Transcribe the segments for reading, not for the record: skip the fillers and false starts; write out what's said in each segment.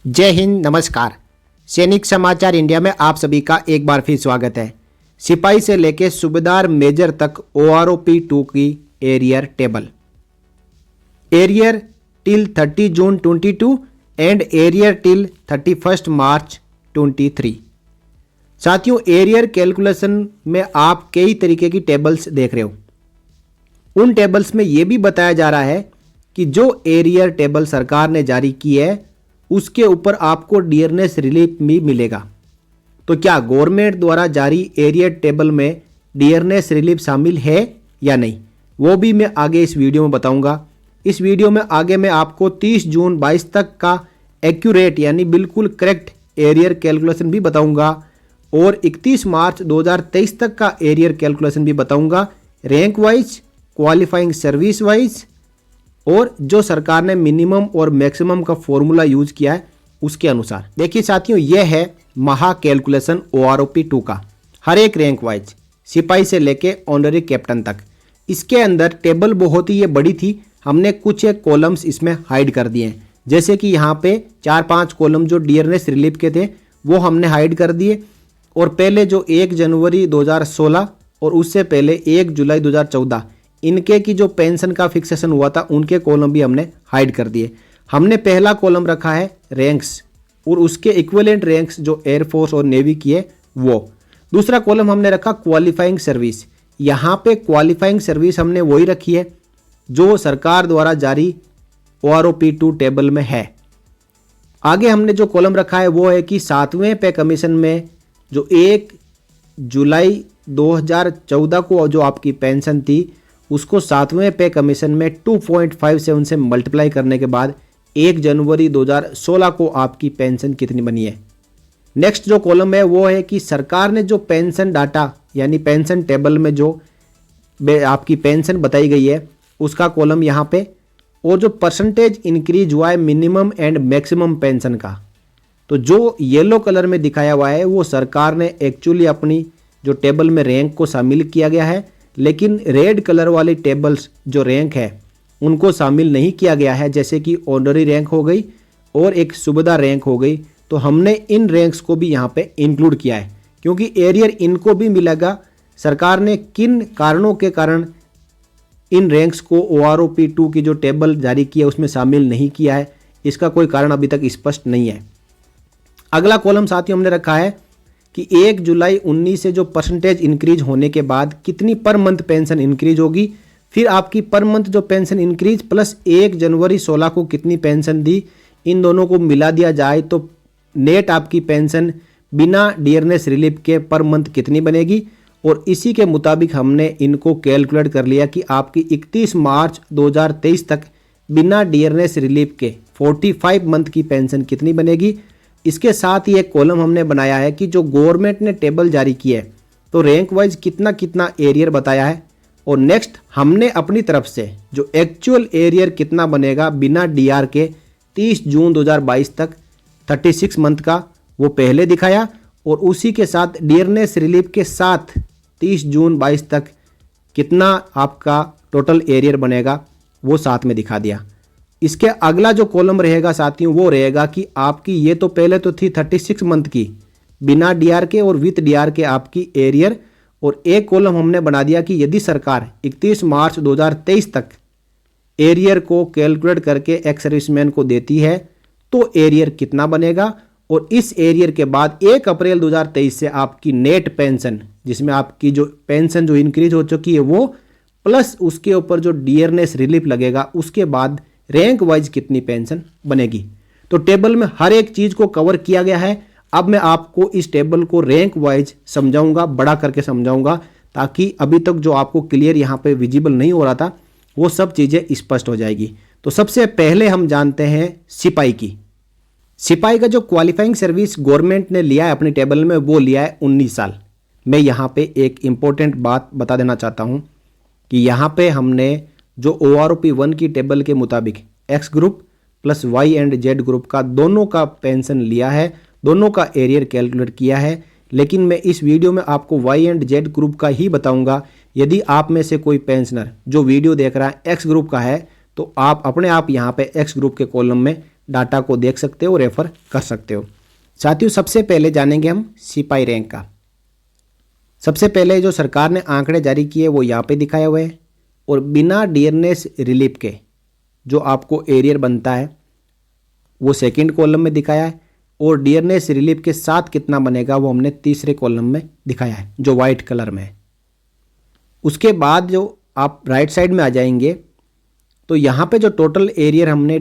जय हिंद, नमस्कार। सैनिक समाचार इंडिया में आप सभी का एक बार फिर स्वागत है। सिपाही से लेकर सूबेदार मेजर तक OROP 2 की arrear table, arrear till 30 June 22 and arrear till 31 मार्च 23। साथियों, एरियर कैलकुलेशन में आप कई तरीके की टेबल्स देख रहे हो। उन टेबल्स में यह भी बताया जा रहा है कि जो एरियर टेबल सरकार ने जारी की है उसके ऊपर आपको डियरनेस रिलीफ भी मिलेगा। तो क्या गवर्नमेंट द्वारा जारी एरियर टेबल में डियरनेस रिलीफ शामिल है या नहीं, वो भी मैं आगे इस वीडियो में बताऊंगा। इस वीडियो में आगे मैं आपको 30 जून 22 तक का एक्यूरेट यानी बिल्कुल करेक्ट एरियर कैलकुलेशन भी बताऊंगा और 31 मार्च 2023 तक का एरियर कैलकुलेशन भी बताऊंगा, rank wise, qualifying service wise, और जो सरकार ने मिनिमम और मैक्सिमम का फॉर्मूला यूज किया है उसके अनुसार। देखिए साथियों, यह है महा कैलकुलेशन OROP 2 का, हर एक रैंक वाइज, सिपाही से लेके ऑनररी कैप्टन तक। इसके अंदर टेबल बहुत ही ये बड़ी थी, हमने कुछ एक कॉलम्स इसमें हाइड कर दिए हैं। जैसे कि यहाँ पे 4-5 कॉलम जो डियरनेस रिलीफ के थे वो हमने हाइड कर दिए, और पहले जो 1 जनवरी 2016 और उससे पहले 1 जुलाई 2014 इनके की जो पेंशन का फिक्सेशन हुआ था उनके कॉलम भी हमने हाइड कर दिए। हमने पहला कॉलम रखा है रैंक्स और उसके इक्विवेलेंट रैंक्स जो एयरफोर्स और नेवी की है वो। दूसरा कॉलम हमने रखा क्वालिफाइंग सर्विस। यहाँ पे क्वालिफाइंग सर्विस हमने वही रखी है जो सरकार द्वारा जारी OROP 2 टेबल में है। आगे हमने जो कॉलम रखा है वो है कि 7वें पे कमीशन में जो 1 जुलाई 2014 को जो आपकी पेंशन थी उसको 7वें पे कमीशन में 2.57 से मल्टीप्लाई करने के बाद 1 जनवरी 2016 को आपकी पेंशन कितनी बनी है। नेक्स्ट जो कॉलम है वो है कि सरकार ने जो पेंशन डाटा यानी पेंशन टेबल में जो आपकी पेंशन बताई गई है उसका कॉलम यहाँ पे, और जो परसेंटेज इंक्रीज हुआ है मिनिमम एंड मैक्सिमम पेंशन का। तो जो येलो कलर में दिखाया हुआ है वो सरकार ने एक्चुअली अपनी जो टेबल में रैंक को शामिल किया गया है, लेकिन रेड कलर वाली टेबल्स जो रैंक है उनको शामिल नहीं किया गया है, जैसे कि ऑनररी रैंक हो गई और एक सूबेदार रैंक हो गई। तो हमने इन रैंक्स को भी यहाँ पे इंक्लूड किया है क्योंकि एरियर इनको भी मिलेगा। सरकार ने किन कारणों के कारण इन रैंक्स को OROP 2 की जो टेबल जारी की है उसमें शामिल नहीं किया है, इसका कोई कारण अभी तक स्पष्ट नहीं है। अगला कॉलम साथियों हमने रखा है कि 1 जुलाई 19 से जो परसेंटेज इंक्रीज होने के बाद कितनी पर मंथ पेंशन इंक्रीज होगी, फिर आपकी पर मंथ जो पेंशन इंक्रीज प्लस 1 जनवरी 16 को कितनी पेंशन दी, इन दोनों को मिला दिया जाए तो नेट आपकी पेंशन बिना डियरनेस रिलीफ के पर मंथ कितनी बनेगी। और इसी के मुताबिक हमने इनको कैलकुलेट कर लिया कि आपकी 31 मार्च 2023 तक बिना डियरनेस रिलीफ के 45 मंथ की पेंशन कितनी बनेगी। इसके साथ ही एक कॉलम हमने बनाया है कि जो गवर्नमेंट ने टेबल जारी की है तो रैंक वाइज कितना कितना एरियर बताया है, और नेक्स्ट हमने अपनी तरफ से जो एक्चुअल एरियर कितना बनेगा बिना DR के 30 जून 2022 तक 36 मंथ का वो पहले दिखाया, और उसी के साथ डियरनेस रिलीफ के साथ 30 जून 22 तक कितना आपका टोटल एरियर बनेगा वो साथ में दिखा दिया। इसके अगला जो कॉलम रहेगा साथियों वो रहेगा कि आपकी ये तो पहले तो थी 36 मंथ की बिना DR के और विथ DR के आपकी एरियर, और एक कॉलम हमने बना दिया कि यदि सरकार 31 मार्च 2023 तक एरियर को कैलकुलेट करके एक्स सर्विसमैन को देती है तो एरियर कितना बनेगा, और इस एरियर के बाद 1 अप्रैल 2023 से आपकी नेट पेंशन जिसमें आपकी जो पेंशन जो इंक्रीज हो चुकी है वो प्लस उसके ऊपर जो डियरनेस रिलीफ लगेगा उसके बाद रैंक वाइज कितनी पेंशन बनेगी। तो टेबल में हर एक चीज को कवर किया गया है। अब मैं आपको इस टेबल को रैंक वाइज समझाऊंगा, बड़ा करके समझाऊंगा, ताकि अभी तक जो आपको क्लियर यहाँ पे विजिबल नहीं हो रहा था वो सब चीजें स्पष्ट हो जाएगी। तो सबसे पहले हम जानते हैं सिपाही की। सिपाही का जो क्वालिफाइंग सर्विस गवर्नमेंट ने लिया है अपनी टेबल में वो लिया है 19 साल। मैं यहाँ पे एक इंपॉर्टेंट बात बता देना चाहता हूँ कि यहाँ पे हमने जो OROP 1 की टेबल के मुताबिक X group plus Y and Z group का दोनों का पेंशन लिया है, दोनों का एरियर कैलकुलेट किया है। लेकिन मैं इस वीडियो में आपको Y एंड Z ग्रुप का ही बताऊंगा। यदि आप में से कोई पेंशनर जो वीडियो देख रहा है X ग्रुप का है तो आप अपने आप यहाँ पे X ग्रुप के कॉलम में डाटा को देख सकते हो, रेफर कर सकते हो। साथियों, सबसे पहले जानेंगे हम सिपाही रैंक का। सबसे पहले जो सरकार ने आंकड़े जारी किए वो यहाँ पे दिखाए हुए हैं, और बिना डियरनेस रिलीफ के जो आपको एरियर बनता है वो सेकंड कॉलम में दिखाया है, और डियरनेस रिलीफ के साथ कितना बनेगा वो हमने तीसरे कॉलम में दिखाया है जो वाइट कलर में है। उसके बाद जो आप राइट साइड में आ जाएंगे तो यहाँ पे जो टोटल एरियर हमने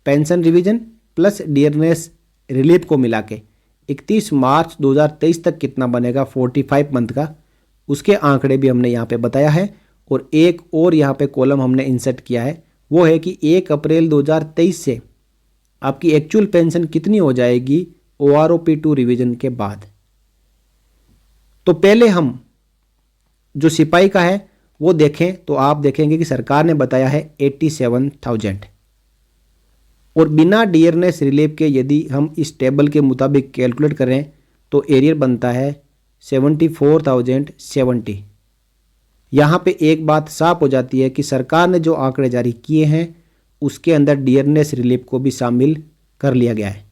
pension revision plus dearness relief को मिला के 31 मार्च 2023 तक कितना बनेगा 45 मंथ का, उसके आंकड़े भी हमने यहाँ पे बताया है। और एक और यहाँ पे कॉलम हमने इंसर्ट किया है, वो है कि 1 अप्रैल 2023 से आपकी एक्चुअल पेंशन कितनी हो जाएगी OROP2 रिवीजन के बाद। तो पहले हम जो सिपाही का है वो देखें तो आप देखेंगे कि सरकार ने बताया है 87,000, और बिना डियरनेस रिलीफ के यदि हम इस टेबल के मुताबिक कैलकुलेट करें तो एरियर बनता है 74,070। यहाँ पे एक बात साफ हो जाती है कि सरकार ने जो आंकड़े जारी किए हैं उसके अंदर डियरनेस रिलीफ को भी शामिल कर लिया गया है।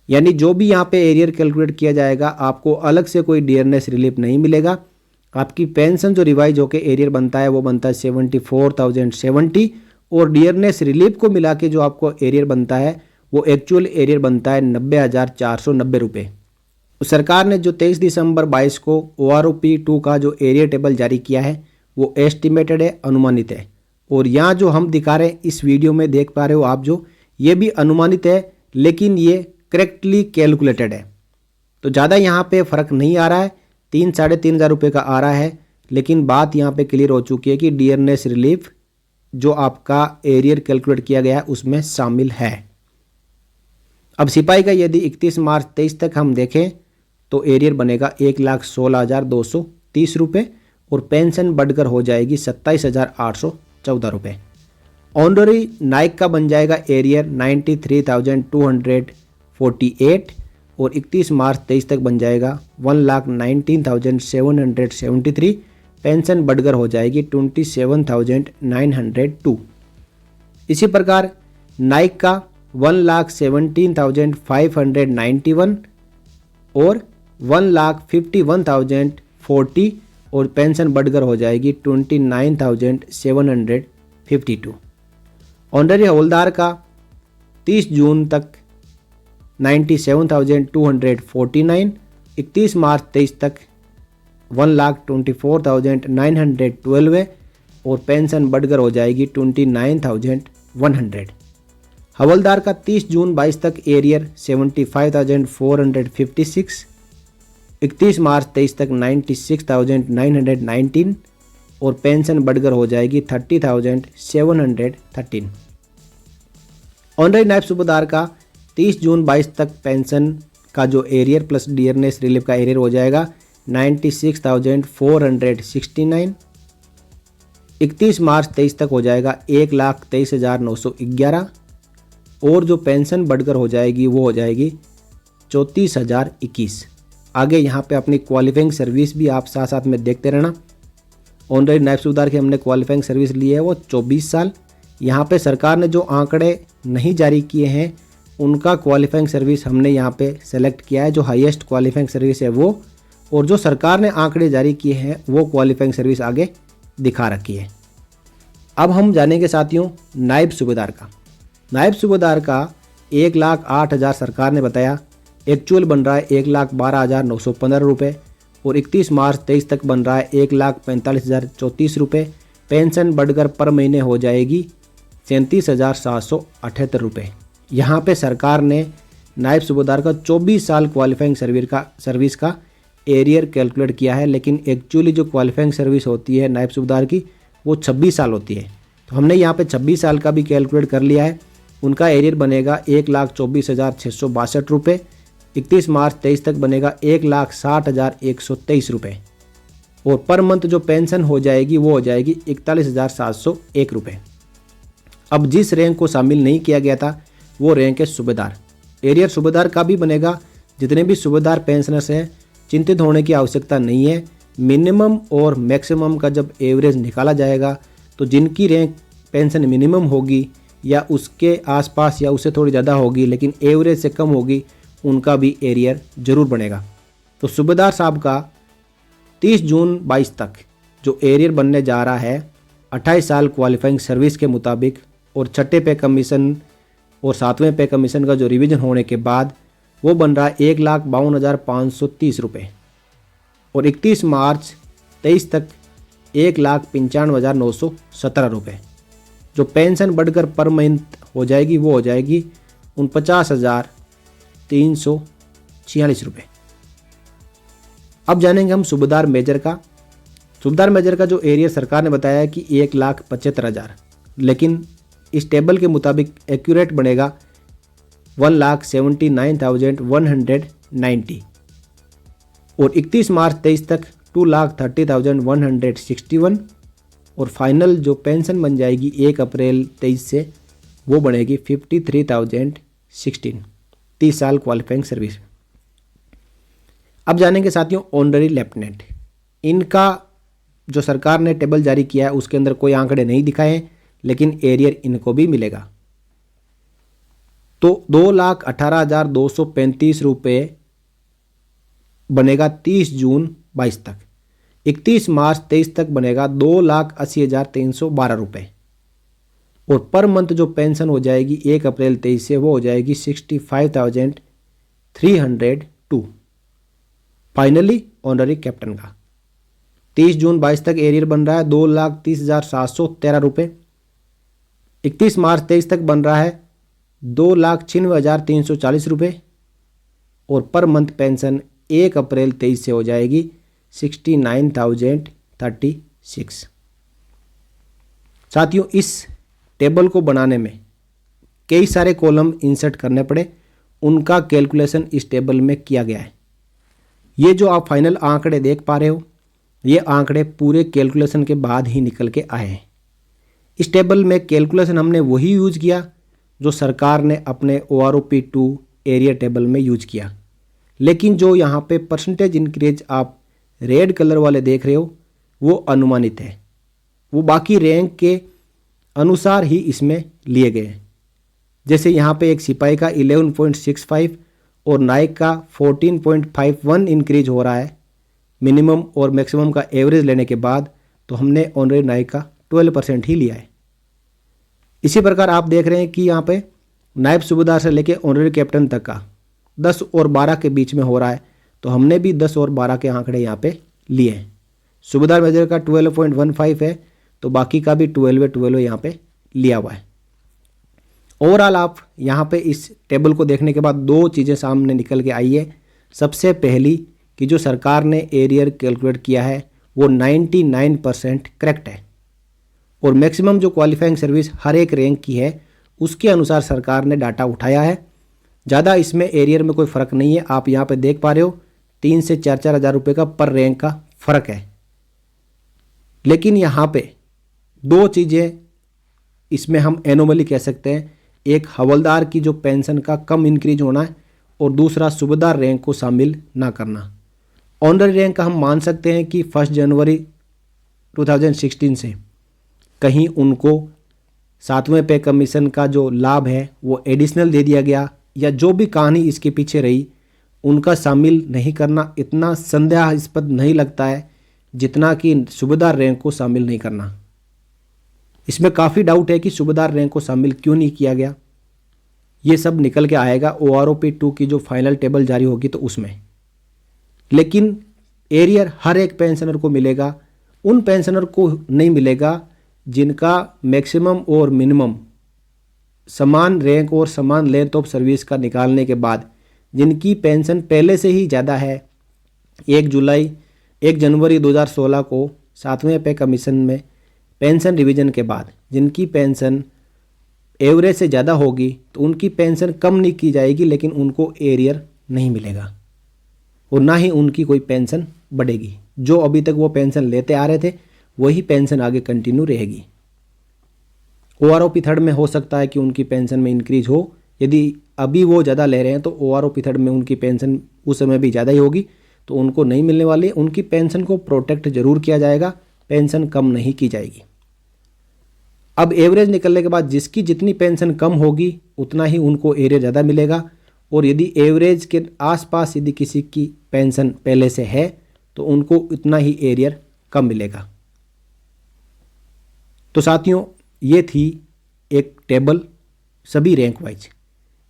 यानी जो भी यहाँ पे एरियर कैलकुलेट किया जाएगा आपको अलग से कोई डियरनेस रिलीफ नहीं मिलेगा। आपकी पेंशन जो रिवाइज होकर एरियर बनता है वो बनता है 74,070, और डियरनेस रिलीफ को मिला के जो आपको एरियर बनता है वो एक्चुअल एरियर बनता है 90,490 रुपये। सरकार ने जो 23 दिसंबर 22 को OROP2 का जो एरियर टेबल जारी किया है वो एस्टिमेटेड है, अनुमानित है। और यहाँ जो हम दिखा रहे हैं इस वीडियो में देख पा रहे हो आप, जो ये भी अनुमानित है लेकिन ये करेक्टली कैलकुलेटेड है। तो ज़्यादा यहाँ पे फ़र्क नहीं आ रहा है, 3-3.5 हज़ार रुपये का आ रहा है, लेकिन बात यहाँ पे क्लियर हो चुकी है कि डियरनेस रिलीफ जो आपका एरियर कैलकुलेट किया गया है उसमें शामिल है। अब सिपाही का यदि 31 मार्च 23 तक हम देखें तो एरियर बनेगा 1,16,230 रुपये, और पेंशन बढ़कर हो जाएगी 27,814 रुपये। ऑनररी नाइक का बन जाएगा एरियर 93,248, और 31 मार्च 23 तक बन जाएगा 1,19,773। पेंशन बढ़कर हो जाएगी 27,902। इसी प्रकार नाइक का 1,17,591 और 1,51,040, और पेंशन बढ़कर हो जाएगी 29,752। ऑनररी हवलदार का 30 जून तक 97,249, 31 मार्च 23 तक 1,24,912 है, और पेंशन बढ़कर हो जाएगी 29,100। हवलदार का 30 जून 22 तक एरियर 75,456, 31 मार्च 23 तक 96,919, और पेंशन बढ़कर हो जाएगी 30,713। ऑनररी नायब सूबेदार का 30 जून 22 तक पेंशन का जो एरियर प्लस डियरनेस रिलीफ का एरियर हो जाएगा 96,469, 31 मार्च 23 तक हो जाएगा 1,23,911, और जो पेंशन बढ़कर हो जाएगी वो हो जाएगी 34,021। आगे यहाँ पे अपनी क्वालिफाइंग सर्विस भी आप साथ साथ में देखते रहना। ऑनररी नायब सूबेदार की हमने क्वालिफाइंग सर्विस ली है वो 24 साल। यहाँ पे सरकार ने जो आंकड़े नहीं जारी किए हैं उनका क्वालिफाइंग सर्विस हमने यहाँ पे सेलेक्ट किया है, जो हाईएस्ट क्वालिफाइंग सर्विस है वो, और जो सरकार ने आंकड़े जारी किए हैं वो क्वालिफाइंग सर्विस आगे दिखा रखी है। अब हम जानेंगे साथियों नायब सूबेदार का। नायब सूबेदार का 1,08,000 सरकार ने बताया, एक्चुअल बन रहा है 1,12,915 रुपये, और 31 मार्च 23 तक बन रहा है 1,45,034 रुपये। पेंशन बढ़कर पर महीने हो जाएगी 37,778 रुपये। यहाँ पे सरकार ने नायब सूबेदार का 24 साल क्वालिफाइंग सर्विस का एरियर कैलकुलेट किया है, लेकिन एक्चुअली जो क्वालिफाइंग सर्विस होती है नायब सूबेदार की वो 26 साल होती है। तो हमने यहाँ पे 26 साल का भी कैलकुलेट कर लिया है। उनका एरियर बनेगा 1,24,662 रुपये, 31 मार्च 23 तक बनेगा 1,60,123 रुपये, और पर मंथ जो पेंशन हो जाएगी वो हो जाएगी 41,701 रुपये। अब जिस रैंक को शामिल नहीं किया गया था वो रैंक है सूबेदार। एरियर सूबेदार का भी बनेगा। जितने भी सूबेदार पेंशनर्स हैं चिंतित होने की आवश्यकता नहीं है। मिनिमम और मैक्सिमम का जब एवरेज निकाला जाएगा तो जिनकी रैंक पेंशन मिनिमम होगी या उसके आसपास या उससे थोड़ी ज़्यादा होगी लेकिन एवरेज से कम होगी, उनका भी एरियर ज़रूर बनेगा। तो सूबेदार साहब का 30 जून 22 तक जो एरियर बनने जा रहा है 28 साल क्वालिफाइंग सर्विस के मुताबिक और छठे पे कमीशन और 7वें पे कमीशन का जो रिवीजन होने के बाद वो बन रहा है 1,52,530 रुपये और 31 मार्च 23 तक 1,95,917 रुपये। जो पेंशन बढ़कर पर मंथ हो जाएगी वो हो जाएगी 49,346 रुपये। अब जानेंगे हम सूबेदार मेजर का। सूबेदार मेजर का जो एरियर सरकार ने बताया है कि 1,75,000, लेकिन इस टेबल के मुताबिक एक्यूरेट बनेगा 1,79,190 और 31 मार्च 23 तक 2,30,161 और फाइनल जो पेंशन बन जाएगी 1 अप्रैल 23 से वो बनेगी 53,016, 30 साल क्वालिफाइंग सर्विस। अब जानेंगे साथियों ऑनररी लेफ्टिनेंट। इनका जो सरकार ने टेबल जारी किया है उसके अंदर कोई आंकड़े नहीं दिखाए हैं, लेकिन एरियर इनको भी मिलेगा। तो 2,18,235 रुपये बनेगा 30 जून 22 तक। 31 मार्च 23 तक बनेगा 2,80,312 रुपये और पर मंथ जो पेंशन हो जाएगी 1 अप्रैल 23 से वो हो जाएगी 65,302। फाइनली ऑनररी कैप्टन का 30 जून 22 तक एरियर बन रहा है 2,30,713 रुपये। 31 मार्च 23 तक बन रहा है 2,96,340 रुपये और पर मंथ पेंशन 1 अप्रैल 23 से हो जाएगी 69,036। साथियों इस टेबल को बनाने में कई सारे कॉलम इंसर्ट करने पड़े, उनका कैलकुलेशन इस टेबल में किया गया है। ये जो आप फाइनल आंकड़े देख पा रहे हो ये आंकड़े पूरे कैलकुलेशन के बाद ही निकल के आए हैं। इस टेबल में कैलकुलेशन हमने वही यूज किया जो सरकार ने अपने OROP2 एरिया टेबल में यूज किया, लेकिन जो यहाँ पे परसेंटेज इंक्रीज आप रेड कलर वाले देख रहे हो वो अनुमानित है, वो बाकी रैंक के अनुसार ही इसमें लिए गए हैं। जैसे यहाँ पे एक सिपाही का 11.65 और नायक का 14.51 इंक्रीज हो रहा है मिनिमम और मैक्सिमम का एवरेज लेने के बाद, तो हमने ऑनररी नायक का 12% ही लिया है। इसी प्रकार आप देख रहे हैं कि यहाँ पे नायब सूबेदार से लेके ऑनररी कैप्टन तक का 10 और 12 के बीच में हो रहा है, तो हमने भी 10 और 12 के आंकड़े यहाँ पे लिए हैं। सूबेदार मेजर का 12.15 है तो बाकी का भी 12 यहाँ पे लिया हुआ है। ओवरऑल आप यहाँ पे इस टेबल को देखने के बाद दो चीज़ें सामने निकल के आई है। सबसे पहली कि जो सरकार ने एरियर कैलकुलेट किया है वो 99% करेक्ट है और मैक्सिमम जो क्वालिफाइंग सर्विस हर एक रैंक की है उसके अनुसार सरकार ने डाटा उठाया है। ज़्यादा इसमें एरियर में कोई फ़र्क नहीं है। आप यहाँ पे देख पा रहे हो 3 से 4 हज़ार रुपये का पर रैंक का फ़र्क है, लेकिन यहाँ पे दो चीज़ें इसमें हम एनोमली कह सकते हैं। एक हवलदार की जो पेंशन का कम इंक्रीज होना है और दूसरा सूबेदार रैंक को शामिल ना करना। ऑनररी रैंक का हम मान सकते हैं कि 1 जनवरी 2016 से कहीं उनको 7वें पे कमीशन का जो लाभ है वो एडिशनल दे दिया गया, या जो भी कहानी इसके पीछे रही उनका शामिल नहीं करना इतना संदेहास्पद नहीं लगता है जितना कि सूबेदार रैंक को शामिल नहीं करना। इसमें काफ़ी डाउट है कि सूबेदार रैंक को शामिल क्यों नहीं किया गया। ये सब निकल के आएगा OROP2 की जो फाइनल टेबल जारी होगी तो उसमें। लेकिन एरियर हर एक पेंशनर को मिलेगा, उन पेंशनर को नहीं मिलेगा जिनका मैक्सिमम और मिनिमम समान रैंक और समान लेंथ ऑफ सर्विस का निकालने के बाद जिनकी पेंशन पहले से ही ज़्यादा है। 1 जनवरी 2016 को 7वें पे कमीशन में पेंशन रिवीजन के बाद जिनकी पेंशन एवरेज से ज़्यादा होगी तो उनकी पेंशन कम नहीं की जाएगी, लेकिन उनको एरियर नहीं मिलेगा और ना ही उनकी कोई पेंशन बढ़ेगी। जो अभी तक वो पेंशन लेते आ रहे थे वही पेंशन आगे कंटिन्यू रहेगी। OROP थर्ड में हो सकता है कि उनकी पेंशन में इंक्रीज हो, यदि अभी वो ज़्यादा ले रहे हैं तो OROP थर्ड में उनकी पेंशन उस समय भी ज़्यादा ही होगी, तो उनको नहीं मिलने वाली। उनकी पेंशन को प्रोटेक्ट जरूर किया जाएगा, पेंशन कम नहीं की जाएगी। अब एवरेज निकलने के बाद जिसकी जितनी पेंशन कम होगी उतना ही उनको एरियर ज़्यादा मिलेगा, और यदि एवरेज के आसपास यदि किसी की पेंशन पहले से है तो उनको उतना ही एरियर कम मिलेगा। तो साथियों, ये थी एक टेबल सभी रैंक वाइज,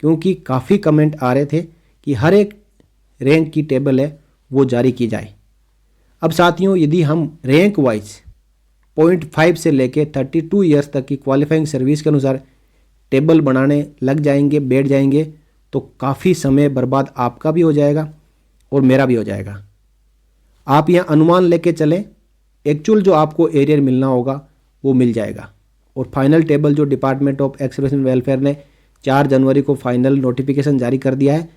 क्योंकि काफ़ी कमेंट आ रहे थे कि हर एक रैंक की टेबल है वो जारी की जाए। अब साथियों, यदि हम रैंक वाइज 0.5 से लेके 32 ईयर्स तक की क्वालिफाइंग सर्विस के अनुसार टेबल बनाने लग जाएंगे, बैठ जाएंगे, तो काफ़ी समय बर्बाद आपका भी हो जाएगा और मेरा भी हो जाएगा। आप यहाँ अनुमान लेके चलें, एक्चुअल जो आपको एरियर मिलना होगा वो मिल जाएगा। और फाइनल टेबल जो डिपार्टमेंट ऑफ एक्सप्रेशन वेलफेयर ने 4 जनवरी को फाइनल नोटिफिकेशन जारी कर दिया है,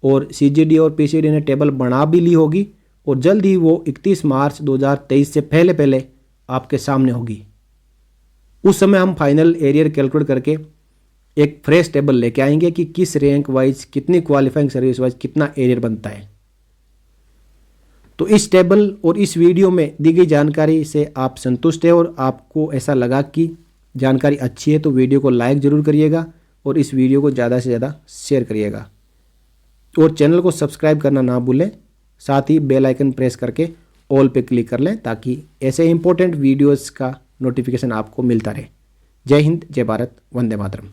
और सीजीडी और पीसीडी ने टेबल बना भी ली होगी, और जल्द ही वो 31 मार्च 2023 से पहले पहले आपके सामने होगी। उस समय हम फाइनल एरियर कैलकुलेट करके एक फ्रेश टेबल लेके आएंगे कि किस रैंक वाइज कितनी क्वालिफाइंग सर्विस वाइज कितना एरियर बनता है। तो इस टेबल और इस वीडियो में दी गई जानकारी से आप संतुष्ट है और आपको ऐसा लगा कि जानकारी अच्छी है, तो वीडियो को लाइक ज़रूर करिएगा और इस वीडियो को ज़्यादा से ज़्यादा शेयर करिएगा, और चैनल को सब्सक्राइब करना ना भूलें। साथ ही बेल आइकन प्रेस करके ऑल पे क्लिक कर लें ताकि ऐसे इंपॉर्टेंट वीडियोस का नोटिफिकेशन आपको मिलता रहे। जय हिंद, जय भारत, वंदे मातरम।